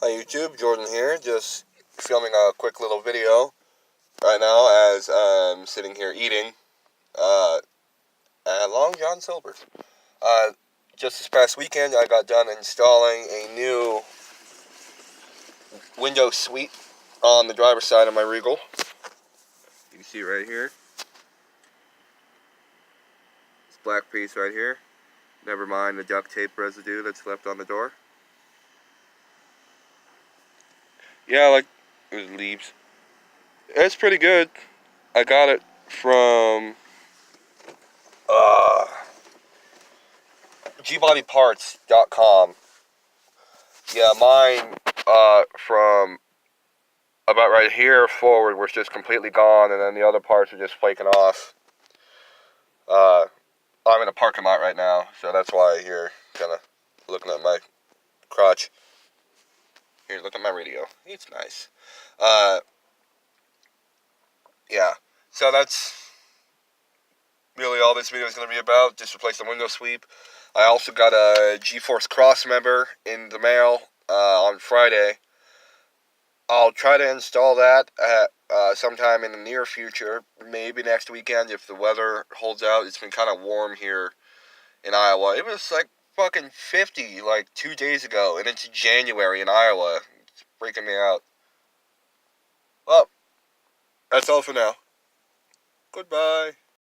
Hi YouTube, Jordan here, just filming a quick little video right now as I'm sitting here eating at Long John Silver's. Just this past weekend I got done installing a new window suite on the driver's side of my Regal. You can see it right here. This black piece right here. Never mind the duct tape residue that's left on the door. Yeah, like it leaves. It's pretty good. I got it from gbodyparts.com. Yeah, mine from about right here forward was just completely gone, and then the other parts are just flaking off. I'm in a parking lot right now, so that's why you're kind of looking at my crotch. Here, look at my radio. It's nice. Yeah, so that's really all this video is going to be about. Just replace the window sweep. I also got a GeForce Cross member in the mail on Friday. I'll try to install that at sometime in the near future, maybe next weekend if the weather holds out. It's been kind of warm here in Iowa. It was like fucking 50 like 2 days ago, and it's January in Iowa. It's freaking me out. Well, that's all for now. Goodbye.